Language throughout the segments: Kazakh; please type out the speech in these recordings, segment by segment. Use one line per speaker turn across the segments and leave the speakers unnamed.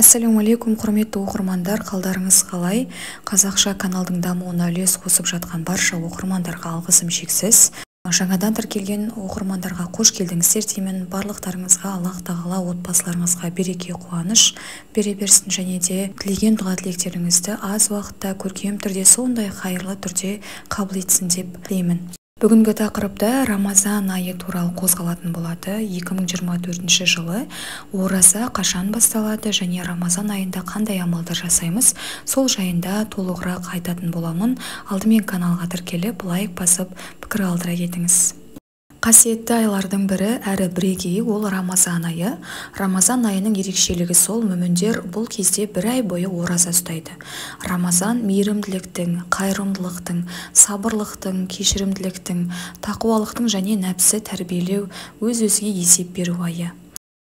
Ассалаумалейкум, құрметті оқырмандар, қалдарыңыз қалай? Қазақша каналдың дамуына үлес қосып жатқан барша оқырмандарға алғысым шексіз. Жаңадан тіркелген оқырмандарға қош келдіңіздер деймін. Барлықтарыңызға Аллах тағала отбасыларыңызға береке, қуаныш бере берсін, және де тілеген дұға тілектеріңізді аз уақытта көркем түрде, сондай қайырлы түрде қабыл етсін деп тілеймін. Бүгінгі тақырыпта Рамазан айы туралы қозғалатын болады. 2024 жылы ораза қашан басталады және Рамазан айында қандай амалдар жасаймыз, сол жайында толығырақ айтатын боламын. Алдымен каналға тіркеліп, лайк басып, пікір қалдыра кетіңіз. Қасиетті айлардың бірі әрі бірегейі ол Рамазан айы. Рамазан айының ерекшелігі сол, мүміндер бұл кезде бір ай бойы ораза ұстайды. Рамазан мейірімділіктің, қайырымдылықтың, сабырлықтың, кешірімділіктің, тақуалықтың және нәпсі тәрбиелеу, өз-өзге есеп беру айы.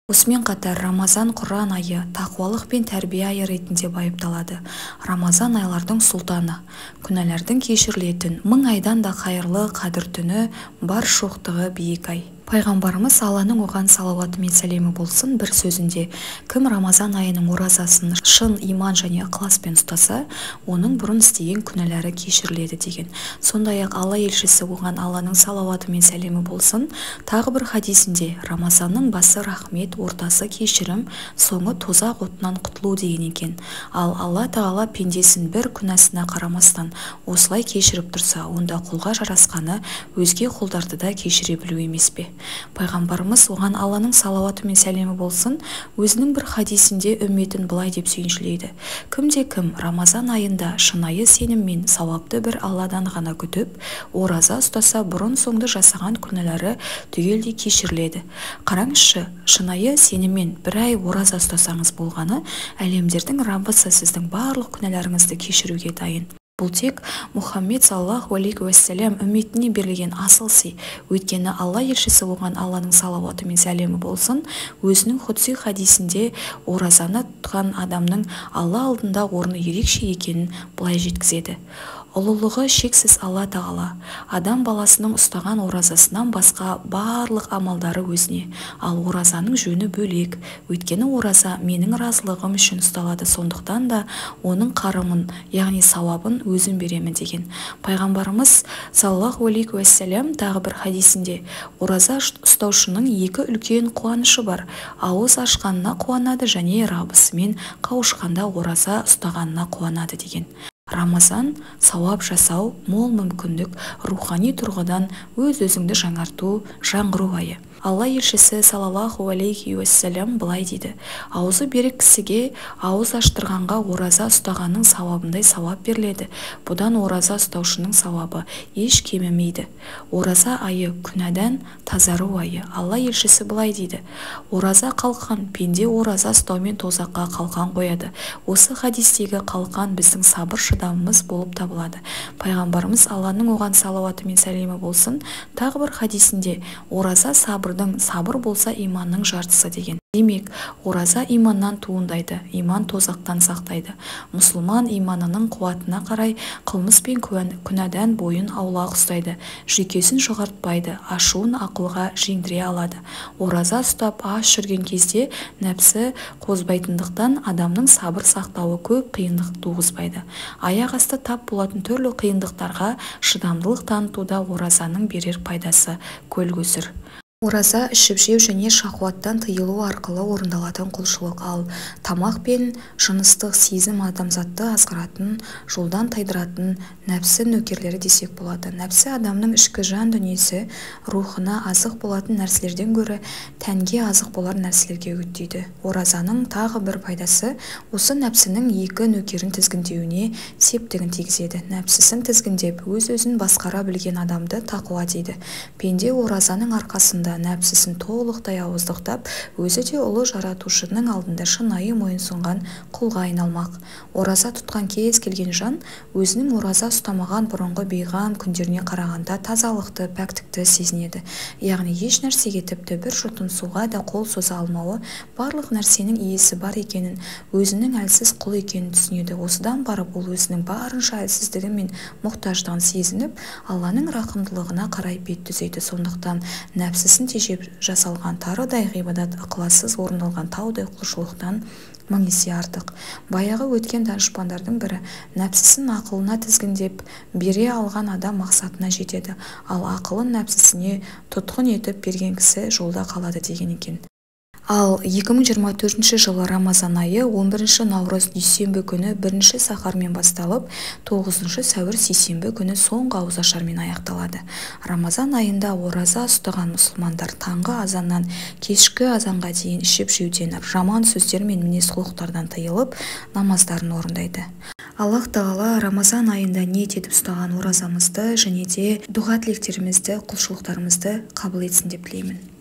Осымен қатар Рамазан Құран айы, тақуалық пен тәрбие айы ретінде байыпталады. Рамазан айлардың сұлтаны, күнәлардың кешірілетін, 1000 айдан да қайырлы қадір түні, бар шоқтығы биік ай. Пайғамбарымыз Алланың оған салауаты мен сәлемі болсын бір сөзінде: кім Рамазан айының оразасын шын иман және ықыласпен ұстаса, оның бұрын істеген күнәлары кешіріледі деген. Сондай-ақ Алла елшісі оған Алланың салауаты мен сәлемі болсын тағы бір хадисінде: Рамазанның басы рахмет, ортасы кешірім, соңы тозақ отынан құтылу деген екен. Ал Алла тағала пендесін бір күнәсіне қарамастан осылай кешіріп тұрса, онда құлға жарасқаны өзге құлдарды да кешіре білу емес пе? Пайғамбарымыз оған Алланың салауаты мен сәлемі болсын өзінің бір хадисінде үмметін былай деп сүйіншілейді: кімде-кім Рамазан айында шынайы сеніммен сауапты бір Алладан ғана күтіп ораза ұстаса, бұрын-соңды жасаған күнәлары түгелдей кешіріледі. Қараңызшы, шынайы сеніммен бір ай ораза ұстасаңыз болғаны, әлемдердің Раббысы сіздің барлық күнәларыңызды кешіруге дайын. Бұл тек Мұхаммед саллаллаху алейхи уассалам үмметіне берілген асыл сый. Өйткені Алла елшісі оған Алланың салауаты мен сәлемі болсын өзінің құдси хадисінде оразаны тұтқан адамның Алла алдында орны ерекше екенін былай жеткізеді: ұлылығы шексіз Алла тағала адам баласының ұстаған оразасынан басқа барлық амалдары өзіне, ал оразаның жөні бөлек. Өйткені ораза менің разылығым үшін ұсталады, сондықтан да оның қарымын, яғни сауабын өзім беремін деген. Пайғамбарымыз саллаллаху алейхи уассалам тағы бір хадисінде: ораза ұстаушының екі үлкен қуанышы бар: ауыз ашқанына қуанады және Раббысымен қауышқанда ораза ұстағанына қуанады деген. Рамазан сауап жасау, мол мүмкіндік, рухани тұрғыдан өз-өзіңді жаңарту, жаңғыру айы. Алла елшісі саллаллаху алейхи уассалам былай дейді: аузы берік кісіге ауыз аштырғанға ораза ұстағанның сауабындай сауап беріледі. Бұдан ораза ұстаушының сауабы еш кемімейді. Ораза айы күнәдан тазару айы. Алла елшісі былай дейді: ораза қалқан пенде ораза ұстаумен тозаққа қалқан қояды. Осы хадистегі қалқан біздің сабыр шыдамымыз болып табылады. Пайғамбарымыз Алланың оған салауаты мен сәлемі болсын тағы бір хадисінде: ораза сабыр болса иманның жартысы деген. Демек, ораза иманнан туындайды, иман тозақтан сақтайды. Мұсылман иманының қуатына қарай қылмыс пен күнәдан бойын аулақ ұстайды, жүйкесін жоғалтпайды, ашуын ақылға жеңдіре алады. Ораза ұстап аш жүрген кезде нәпсі қозбайтындықтан адамның сабыр сақтауы көп қиындық туғызбайды. Аяқ асты тап болатын түрлі қиындықтарға шыдамдылық танытуда оразаның берер пайдасы көл көсір. Ораза ішіп-жеу және шахуаттан тыйылу арқылы орындалатын құлшылық, ал тамақ пен жыныстық сезім адамзатты азғыратын, жолдан тайдыратын нәпсі нөкерлері десек болады. Нәпсі адамның ішкі жан дүниесі, рухына азық болатын нәрселерден гөрі тәнге азық болар нәрселерге үгіттейді. Оразаның тағы бір пайдасы осы нәпсінің екі нөкерін тізгіндеуіне септігін тигізеді. Нәпсісін тізгіндеп өз-өзін басқара білген адамды тақуа дейді. Пенде оразаның арқасында нәпсісін толықтай ауыздықтап, өзі де ұлы жаратушының алдында шынайы мойынсұнған құлға айналмақ. Ораза тұтқан кез келген жан өзінің ораза ұстамаған бұрынғы бейғам күндеріне қарағанда тазалықты, пәктікті сезінеді. Яғни еш нәрсеге, тіпті бір жұтым суға да қол соза алмауы, барлық нәрсенің иесі бар екенін, өзінің әлсіз құл екенін түсінеді. Осыдан барып ол өзінің барынша әлсіздігі мен мұқтаждығын сезініп, Алланың рақымдылығына қарай бет түзейді. Сондықтан нәпсісін тежеп жасалған тарыдай ғибадат ықылассыз орындалған таудай құлшылықтан мың есе артық. Баяғы өткен данышпандардың бірі нәпсісін ақылына тізгіндеп бере алған адам мақсатына жетеді, ал ақылын нәпсісіне тұтқын етіп берген кісі жолда қалады деген екен. Ал 2024 жылы Рамазан айы 11 наурыз дүйсенбі күні 1 сахармен басталып, 9 сәуір сейсенбі күні соңғы ауызашармен аяқталады. Рамазан айында ораза ұстаған мұсылмандар таңғы азаннан кешкі азанға дейін ішіп-жеуден, жаман сөздер мен мінез-құлықтардан тыйылып, намаздарын орындайды. Аллах Тағала Рамазан айында ниет етіп ұстаған оразамызды және де дұға тілектерімізді, құлшылықтарымызды қабыл етсін деп тілеймін.